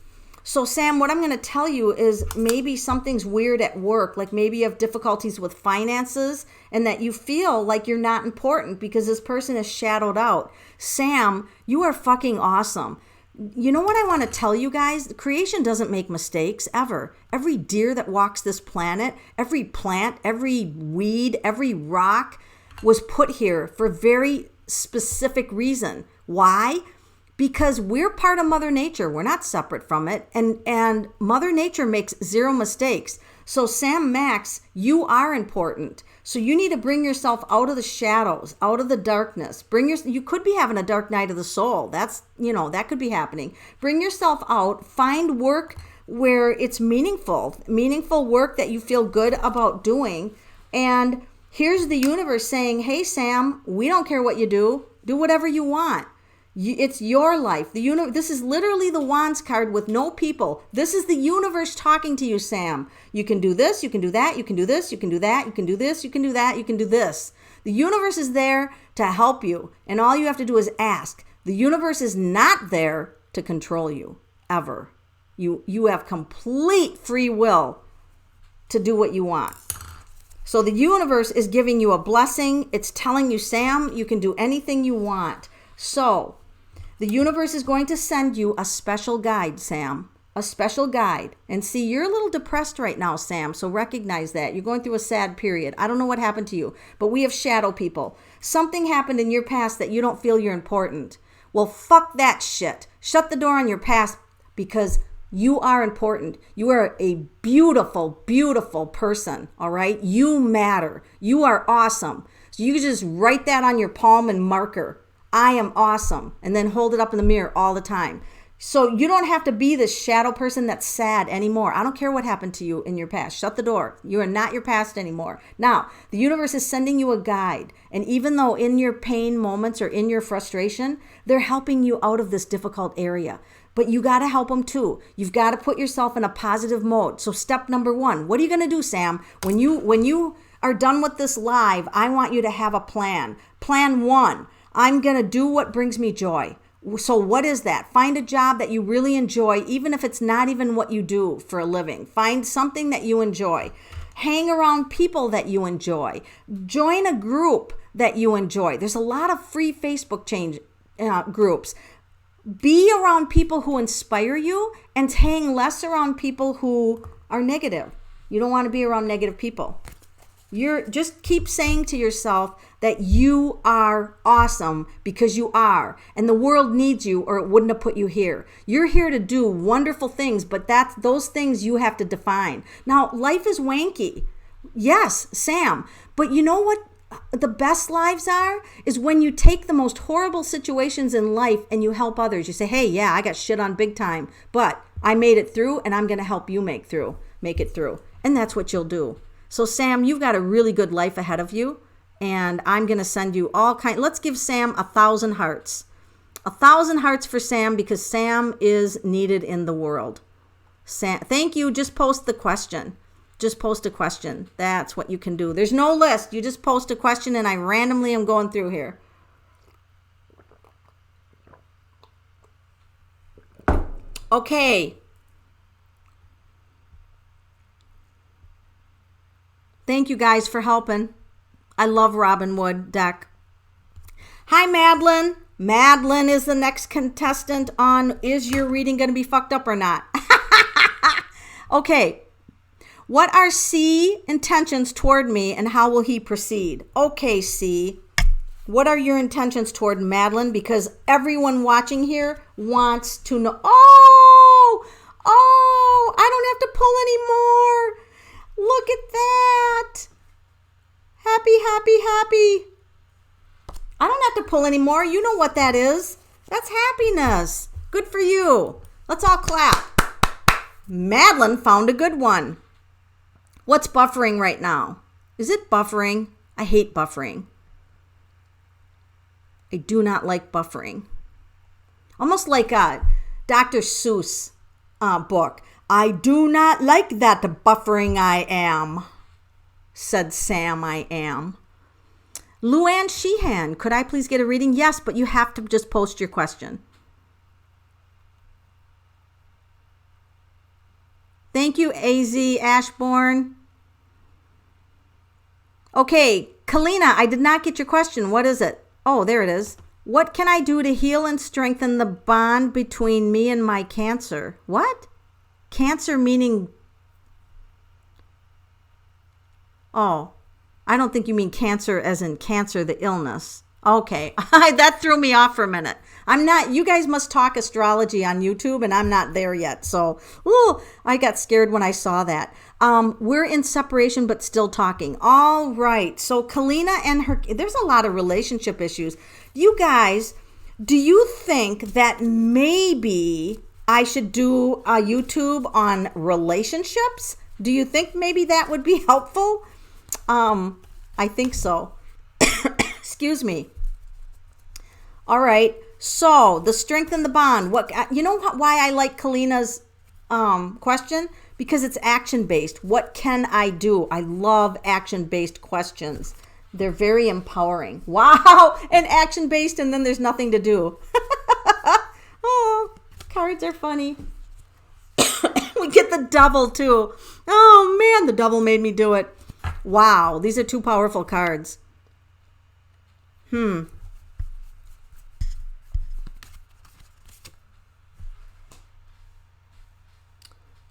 [SPEAKER 1] So Sam, what I'm going to tell you is maybe something's weird at work, like maybe you have difficulties with finances and that you feel like you're not important because this person is shadowed out. Sam, you are fucking awesome. You know what I want to tell you guys? Creation doesn't make mistakes ever. Every deer that walks this planet, every plant, every weed, every rock was put here for a very specific reason. Why? Because we're part of Mother Nature. We're not separate from it. And Mother Nature makes zero mistakes. So Sam Max, you are important. So you need to bring yourself out of the shadows, out of the darkness. You could be having a dark night of the soul. That's, that could be happening. Bring yourself out, find work where it's meaningful work that you feel good about doing. And here's the universe saying, hey, Sam, we don't care what you do. Do whatever you want. It's your life. This is literally the Wands card with no people. This is the universe talking to you, Sam. You can do this, you can do that, you can do this, you can do that, you can do this, you can do that, you can do this. The universe is there to help you, and all you have to do is ask. The universe is not there to control you, ever. You have complete free will to do what you want. So the universe is giving you a blessing. It's telling you, Sam, you can do anything you want. So the universe is going to send you a special guide, Sam, a special guide. And see, you're a little depressed right now, Sam, so recognize that. You're going through a sad period. I don't know what happened to you, but we have shadow people. Something happened in your past that you don't feel you're important. Well, fuck that shit. Shut the door on your past because you are important. You are a beautiful, beautiful person, all right? You matter. You are awesome. So you can just write that on your palm and marker. I am awesome. And then hold it up in the mirror all the time. So you don't have to be this shadow person that's sad anymore. I don't care what happened to you in your past. Shut the door. You are not your past anymore. Now, the universe is sending you a guide. And even though in your pain moments or in your frustration, they're helping you out of this difficult area. But you got to help them too. You've got to put yourself in a positive mode. So step number 1, what are you going to do, Sam? When you are done with this live, I want you to have a plan. Plan 1. I'm going to do what brings me joy. So what is that? Find a job that you really enjoy, even if it's not even what you do for a living. Find something that you enjoy. Hang around people that you enjoy. Join a group that you enjoy. There's a lot of free Facebook groups. Be around people who inspire you and hang less around people who are negative. You don't want to be around negative people. Just keep saying to yourself that you are awesome because you are. And the world needs you or it wouldn't have put you here. You're here to do wonderful things, but those things you have to define. Now, life is wanky. Yes, Sam. But you know what the best lives is when you take the most horrible situations in life and you help others. You say, hey, yeah, I got shit on big time, but I made it through and I'm going to help you make it through. And that's what you'll do. So Sam, you've got a really good life ahead of you, and I'm going to send you let's give Sam 1,000 hearts. 1,000 hearts for Sam because Sam is needed in the world. Sam, thank you. Just post the question. Just post a question. That's what you can do. There's no list. You just post a question and I randomly am going through here. Okay. Thank you guys for helping. I love Robin Wood deck. Hi, Madeline. Madeline is the next contestant on Is Your Reading Going to Be Fucked Up or Not? Okay. What are C intentions toward me and how will he proceed? Okay, C. What are your intentions toward Madeline? Because everyone watching here wants to know. Oh, I don't have to pull anymore. Look at that. Happy. I don't have to pull anymore. You know what that is. That's happiness. Good for you. Let's all clap. Madeline found a good one. What's buffering right now? Is it buffering? I hate buffering. I do not like buffering. Almost like a Dr. Seuss book. I do not like that buffering I am, said Sam I am. Luann Sheehan, could I please get a reading? Yes, but you have to just post your question. Thank you, AZ Ashbourne. Okay, Kalina, I did not get your question. What is it? Oh, there it is. What can I do to heal and strengthen the bond between me and my cancer? What? Cancer meaning... Oh, I don't think you mean cancer as in cancer, the illness. Okay, that threw me off for a minute. I'm not, you guys must talk astrology on YouTube and I'm not there yet. So, I got scared when I saw that. We're in separation but still talking. All right, so Kalina and her, there's a lot of relationship issues. You guys, do you think that maybe I should do a YouTube on relationships? Do you think maybe that would be helpful? I think so. Excuse me. All right. So the strength in the bond. What you know why I like Kalina's question? Because it's action based. What can I do? I love action based questions. They're very empowering. Wow, and action based, and then there's nothing to do. Oh, cards are funny. We get the devil too. Oh man, the devil made me do it. Wow, these are two powerful cards.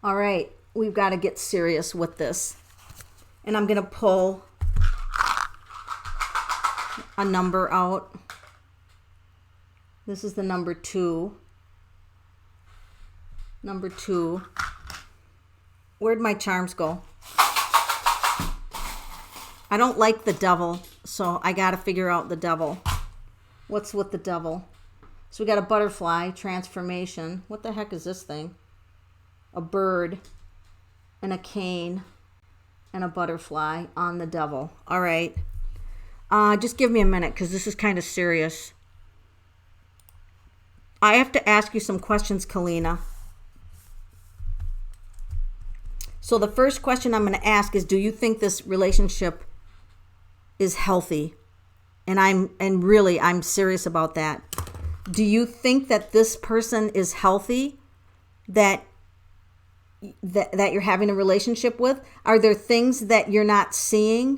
[SPEAKER 1] All right, we've got to get serious with this. And I'm going to pull a number out. This is the number 2. Number 2. Where'd my charms go? I don't like the devil, so I got to figure out the devil. What's with the devil? So we got a butterfly, transformation. What the heck is this thing? A bird and a cane and a butterfly on the devil. All right. Just give me a minute because this is kind of serious. I have to ask you some questions, Kalina. So the first question I'm going to ask is, do you think this relationship is healthy? And I'm serious about that. Do you think that this person is healthy, that you're having a relationship with? Are there things that you're not seeing?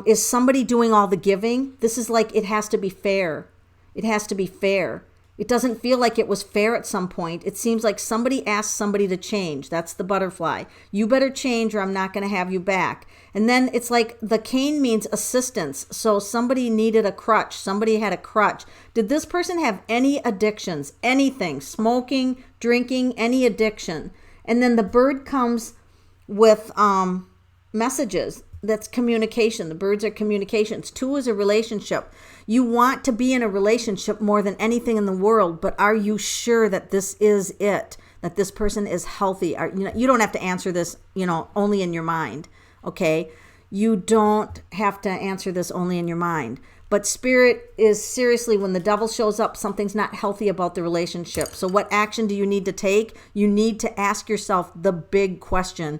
[SPEAKER 1] Is somebody doing all the giving? This is like, it has to be fair. It has to be fair. It doesn't feel like it was fair at some point. It seems like somebody asked somebody to change. That's the butterfly. You better change or I'm not going to have you back. And then it's like the cane means assistance. So somebody needed a crutch. Somebody had a crutch. Did this person have any addictions? Anything? Smoking, drinking, any addiction? And then the bird comes with messages. That's communication. The birds are communications. 2 is a relationship. You want to be in a relationship more than anything in the world, but are you sure that this is it? That this person is healthy? You don't have to answer this, only in your mind, okay? You don't have to answer this only in your mind. But spirit is seriously, when the devil shows up, something's not healthy about the relationship. So what action do you need to take? You need to ask yourself the big question.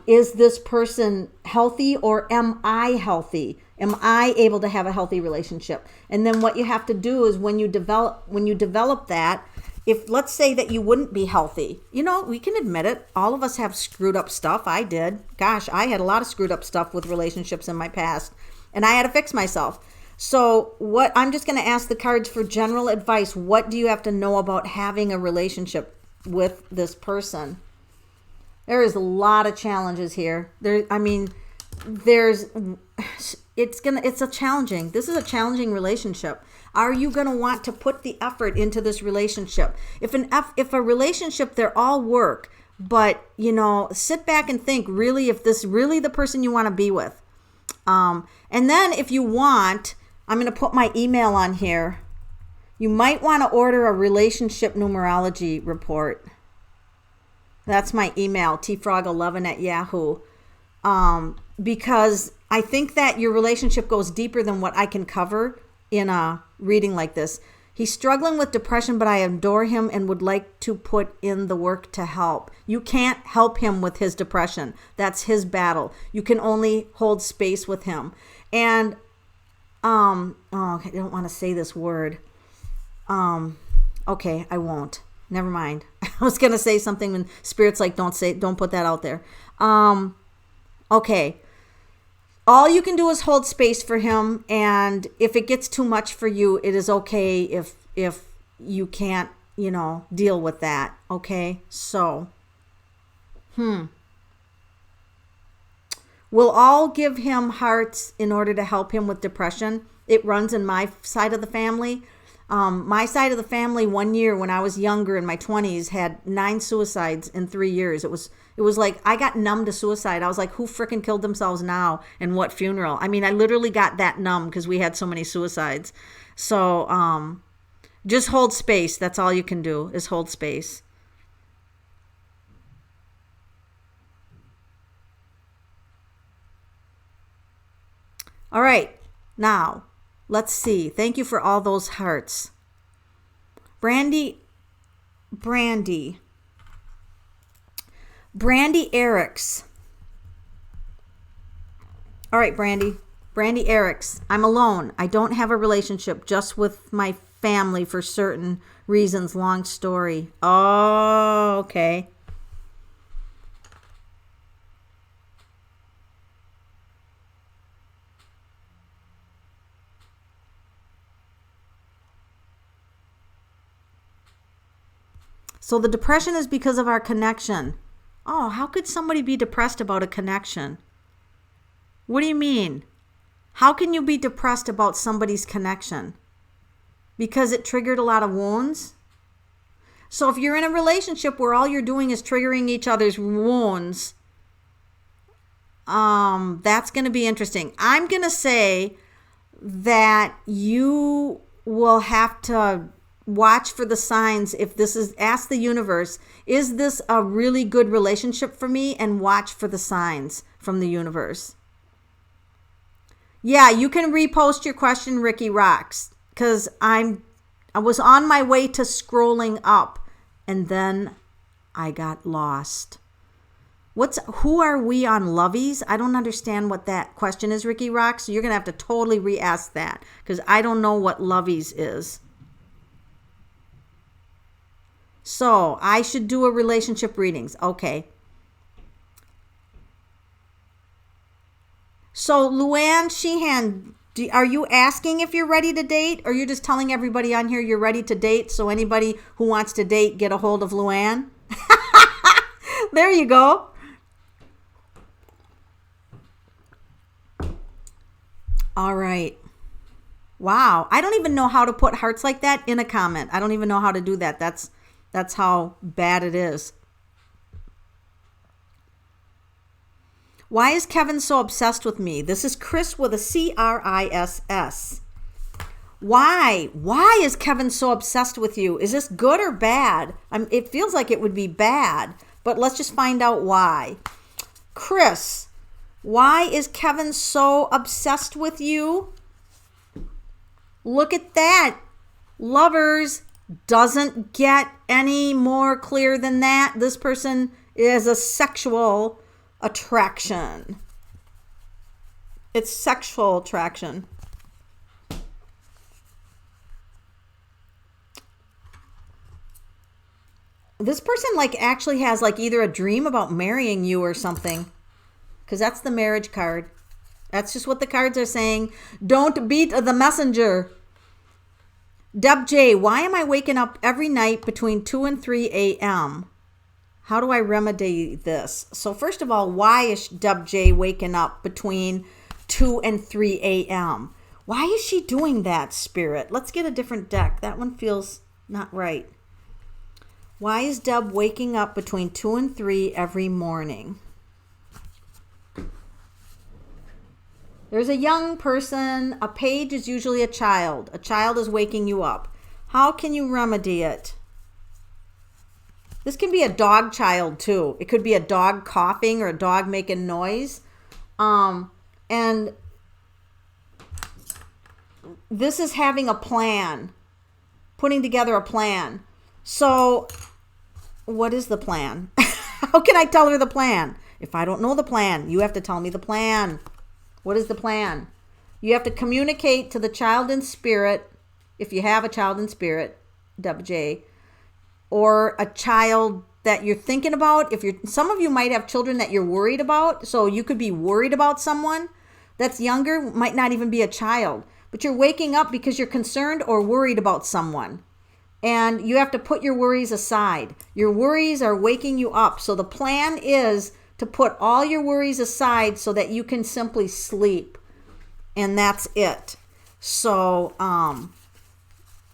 [SPEAKER 1] Is this person healthy or am I healthy? Am I able to have a healthy relationship? And then what you have to do is when you develop that, if let's say that you wouldn't be healthy, we can admit it. All of us have screwed up stuff. I did. Gosh, I had a lot of screwed up stuff with relationships in my past and I had to fix myself. So I'm just going to ask the cards for general advice. What do you have to know about having a relationship with this person? There is a lot of challenges here. This is a challenging relationship. Are you going to want to put the effort into this relationship? If a relationship, they're all work, but sit back and think, really, if this really the person you want to be with. And then if you want, I'm going to put my email on here. You might want to order a relationship numerology report. That's my email, tfrog11@yahoo. Because I think that your relationship goes deeper than what I can cover in a reading like this. He's struggling with depression, but I adore him and would like to put in the work to help. You can't help him with his depression. That's his battle. You can only hold space with him. And, I don't want to say this word. Okay, I won't. Never mind. I was going to say something when Spirit's like, don't put that out there. Okay. All you can do is hold space for him, and if it gets too much for you, it is okay if you can't, deal with that. Okay? So, we'll all give him hearts in order to help him with depression. It runs in my side of the family. My side of the family 1 year when I was younger in my 20s had 9 suicides in 3 years. It was like I got numb to suicide. I was like, who freaking killed themselves now and what funeral? I mean, I literally got that numb because we had so many suicides. So just hold space. That's all you can do is hold space. All right. Now, let's see. Thank you for all those hearts. Brandy Erics. All right, Brandy Erics. I'm alone. I don't have a relationship, just with my family for certain reasons. Long story. Oh, okay. So the depression is because of our connection. Oh, how could somebody be depressed about a connection? What do you mean? How can you be depressed about somebody's connection? Because it triggered a lot of wounds? So if you're in a relationship where all you're doing is triggering each other's wounds, that's going to be interesting. I'm going to say that you will have to watch for the signs. If this is, ask the universe, is this a really good relationship for me? And watch for the signs from the universe. Yeah, you can repost your question, Ricky Rocks, because I was on my way to scrolling up and then I got lost. Who are we on Lovies? I don't understand what that question is, Ricky Rocks. So you're going to have to totally re-ask that because I don't know what Lovies is. So I should do a relationship readings. Okay. So Luann Sheehan, are you asking if you're ready to date, or you're just telling everybody on here you're ready to date? So anybody who wants to date, get a hold of Luann. There you go. All right. Wow. I don't even know how to put hearts like that in a comment. I don't even know how to do that. That's how bad it is. Why is Kevin so obsessed with me? This is Chris with a Criss. Why? Why is Kevin so obsessed with you? Is this good or bad? It feels like it would be bad, but let's just find out why. Chris, why is Kevin so obsessed with you? Look at that. Lovers, doesn't get any more clear than that. This person is a sexual attraction. It's sexual attraction. This person actually has either a dream about marrying you or something, because that's the marriage card. That's just what the cards are saying. Don't beat the messenger. Deb J, why am I waking up every night between 2 and 3 a.m.? How do I remedy this? So first of all, why is Deb J waking up between 2 and 3 a.m.? Why is she doing that, Spirit? Let's get a different deck. That one feels not right. Why is Deb waking up between 2 and 3 every morning? There's a young person. A page is usually a child. A child is waking you up. How can you remedy it? This can be a dog child too. It could be a dog coughing or a dog making noise. And this is having a plan, putting together a plan. So what is the plan? How can I tell her the plan? If I don't know the plan, you have to tell me the plan. What is the plan? You have to communicate to the child in spirit, if you have a child in spirit, WJ, or a child that you're thinking about. Some of you might have children that you're worried about, so you could be worried about someone that's younger, might not even be a child, but you're waking up because you're concerned or worried about someone. And you have to put your worries aside. Your worries are waking you up. So the plan is to put all your worries aside so that you can simply sleep. And that's it. So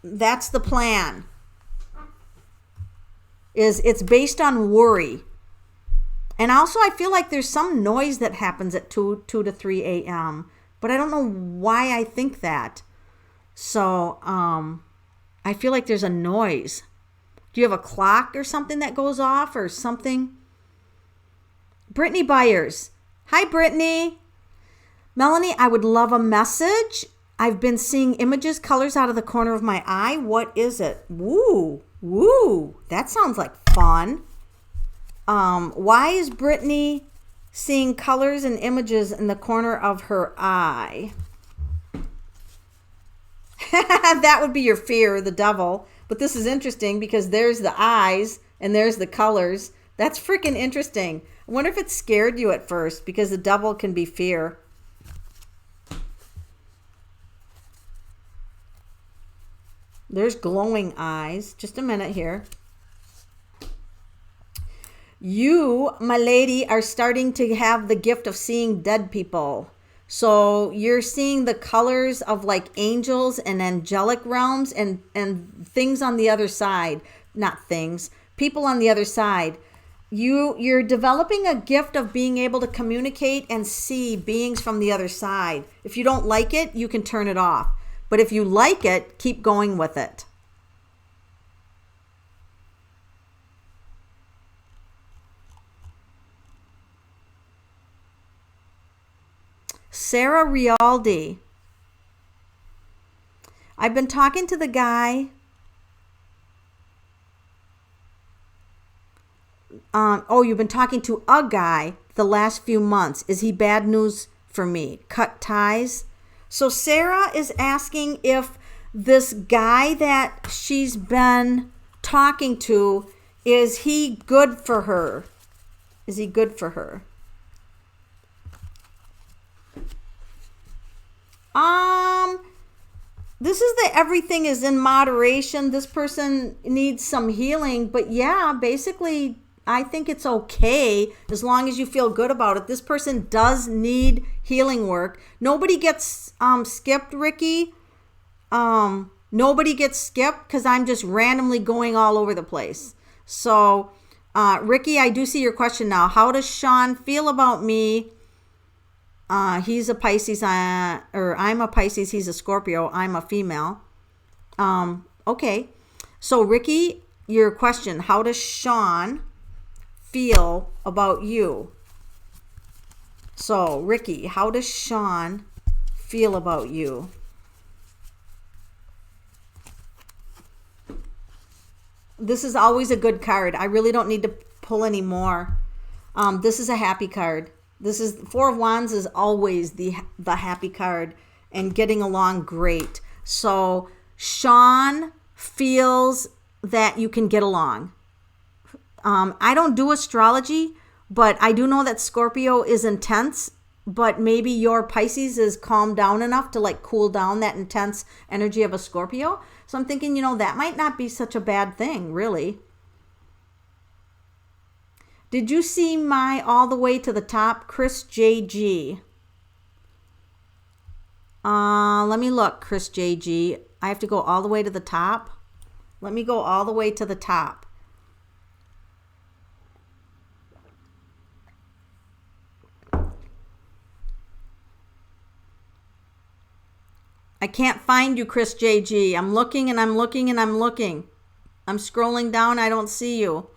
[SPEAKER 1] that's the plan. It's based on worry. And also I feel like there's some noise that happens at 2 to 3 a.m. But I don't know why I think that. So I feel like there's a noise. Do you have a clock or something that goes off or something? Brittany Byers. Hi, Brittany. Melanie, I would love a message. I've been seeing images, colors out of the corner of my eye. What is it? Woo, woo. That sounds like fun. Why is Brittany seeing colors and images in the corner of her eye? That would be your fear, the devil. But this is interesting because there's the eyes and there's the colors. That's freaking interesting. I wonder if it scared you at first, because the devil can be fear. There's glowing eyes. Just a minute here. You, my lady, are starting to have the gift of seeing dead people. So you're seeing the colors of like angels and angelic realms and things on the other side. Not things, people on the other side. You're developing a gift of being able to communicate and see beings from the other side. If you don't like it, you can turn it off. But if you like it, keep going with it. Sarah Rialdi. I've been talking to the guy. You've been talking to a guy the last few months. Is he bad news for me? Cut ties. So Sarah is asking if this guy that she's been talking to, is he good for her? Is he good for her? This is the everything is in moderation. This person needs some healing, but yeah, basically, I think it's okay as long as you feel good about it. This person does need healing work. Nobody gets skipped, Ricky. Nobody gets skipped because I'm just randomly going all over the place. So, Ricky, I do see your question now. How does Sean feel about me? He's a Pisces, or I'm a Pisces, he's a Scorpio, I'm a female. Okay. So, Ricky, your question, how does Sean feel about you? So, Ricky, how does Sean feel about you? This is always a good card. I really don't need to pull any more. This is a happy card. This is Four of Wands is always the happy card and getting along great. So Sean feels that you can get along. I don't do astrology, but I do know that Scorpio is intense, but maybe your Pisces is calmed down enough to like cool down that intense energy of a Scorpio. So I'm thinking, that might not be such a bad thing, really. Did you see my all the way to the top, Chris JG? Let me look, Chris JG. I have to go all the way to the top. Let me go all the way to the top. I can't find you, Chris JG. I'm looking and I'm looking and I'm looking. I'm scrolling down. I don't see you.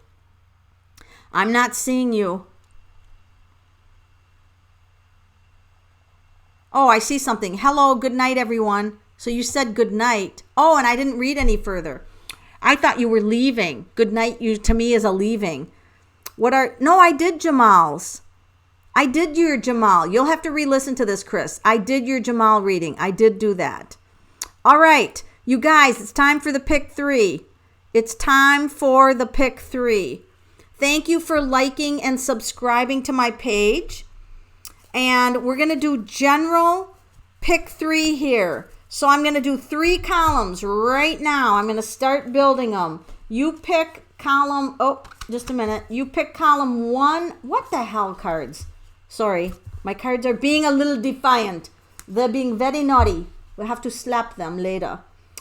[SPEAKER 1] I'm not seeing you. Oh, I see something. Hello, good night, everyone. So you said good night. Oh, and I didn't read any further. I thought you were leaving. Good night, you to me is a leaving. No, I did Jamal's. I did your Jamal. You'll have to re-listen to this, Chris. I did your Jamal reading. I did do that. All right, you guys, it's time for the pick 3. It's time for the pick 3. Thank you for liking and subscribing to my page. And we're going to do general pick 3 here. So I'm going to do 3 columns right now. I'm going to start building them. You pick column, oh, just a minute. You pick column 1. What the hell, cards? Sorry, my cards are being a little defiant. They're being very naughty. We'll have to slap them later.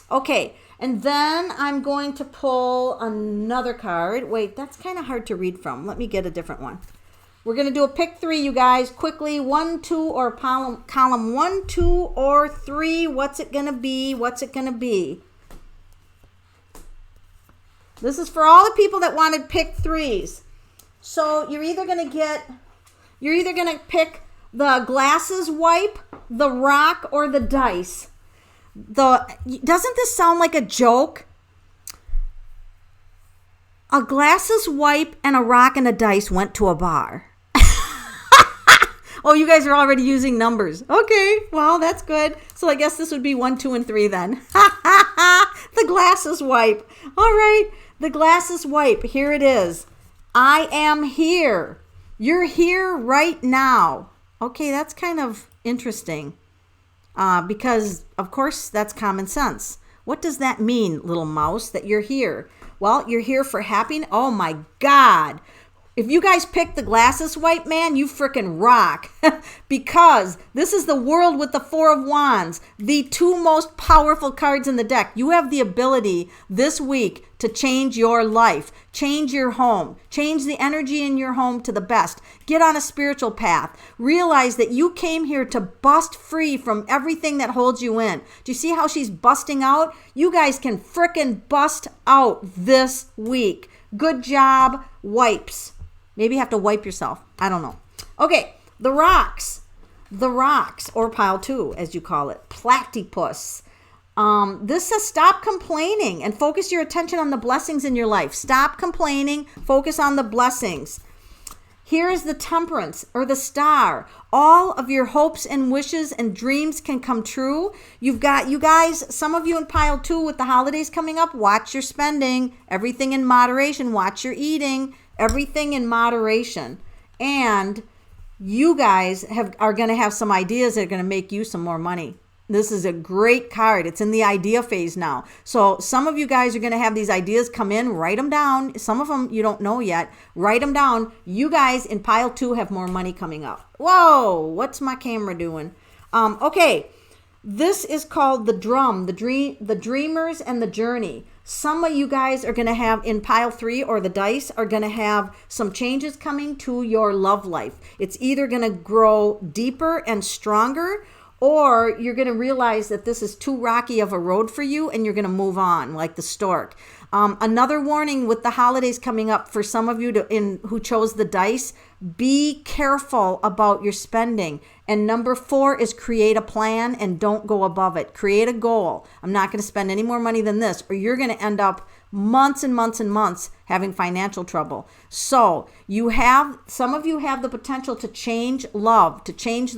[SPEAKER 1] Okay, and then I'm going to pull another card. Wait, that's kind of hard to read from. Let me get a different one. We're going to do a pick 3, you guys, quickly. 1, 2, or column 1, 2, or 3. What's it going to be? What's it going to be? This is for all the people that wanted pick 3s. So you're either going to pick the glasses wipe, the rock, or the dice. Doesn't this sound like a joke? A glasses wipe and a rock and a dice went to a bar. Oh, you guys are already using numbers. Okay, well, that's good. So I guess this would be 1, 2, and 3 then. The glasses wipe. All right, the glasses wipe. Here it is. I am here. You're here right now. Okay, that's kind of interesting because, of course, that's common sense. What does that mean, little mouse, that you're here? Well, you're here for happiness. Oh, my God. If you guys pick the glasses wipe, man, you freaking rock. Because this is the world with the 4 of Wands, the 2 most powerful cards in the deck. You have the ability this week to change your life, change your home, change the energy in your home to the best. Get on a spiritual path. Realize that you came here to bust free from everything that holds you in. Do you see how she's busting out? You guys can frickin' bust out this week. Good job, wipes. Maybe you have to wipe yourself. I don't know. Okay, the rocks, or pile 2, as you call it, platypus. This says stop complaining and focus your attention on the blessings in your life. Stop complaining, focus on the blessings. Here is the temperance, or the star. All of your hopes and wishes and dreams can come true. You've got, you guys, some of you in pile 2 with the holidays coming up, watch your spending, everything in moderation, watch your eating, everything in moderation. And you guys are going to have some ideas that are going to make you some more money. This is a great card. It's in the idea phase now. So some of you guys are going to have these ideas come in. Write them down. Some of them you don't know yet. Write them down. You guys in pile 2 have more money coming up. Whoa, what's my camera doing? Okay, this is called the drum, the dreamers and the journey. Some of you guys are going to have in pile 3, or the dice are going to have some changes coming to your love life. It's either going to grow deeper and stronger, or you're going to realize that this is too rocky of a road for you and you're going to move on, like the stork. Another warning with the holidays coming up for some of you who chose the dice, be careful about your spending. And number 4 is create a plan and don't go above it. Create a goal. I'm not going to spend any more money than this, or you're going to end up months and months and months having financial trouble. So some of you have the potential to change the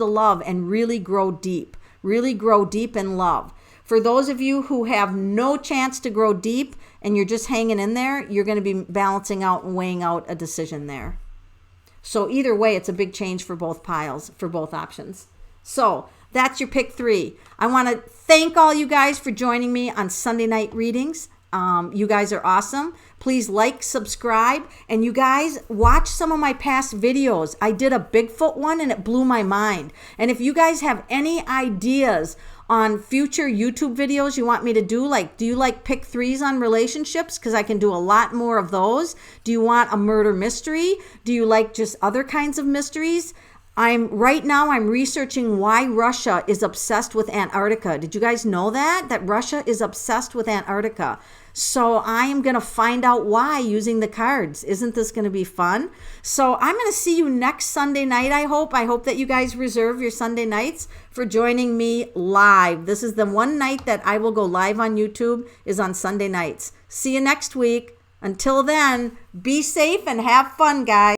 [SPEAKER 1] love and really grow deep in love. For those of you who have no chance to grow deep and you're just hanging in there, you're going to be balancing out and weighing out a decision there. So either way, it's a big change for both piles, for both options. So that's your pick 3. I want to thank all you guys for joining me on Sunday night readings. You guys are awesome. Please like, subscribe, and you guys watch some of my past videos. I did a Bigfoot one and it blew my mind. And if you guys have any ideas on future YouTube videos you want me to do, like, do you like pick 3s on relationships? Because I can do a lot more of those. Do you want a murder mystery? Do you like just other kinds of mysteries? Right now I'm researching why Russia is obsessed with Antarctica. Did you guys know that Russia is obsessed with Antarctica? So I am going to find out why using the cards. Isn't this going to be fun? So I'm going to see you next Sunday night, I hope. I hope that you guys reserve your Sunday nights for joining me live. This is the one night that I will go live on YouTube, is on Sunday nights. See you next week. Until then, be safe and have fun, guys.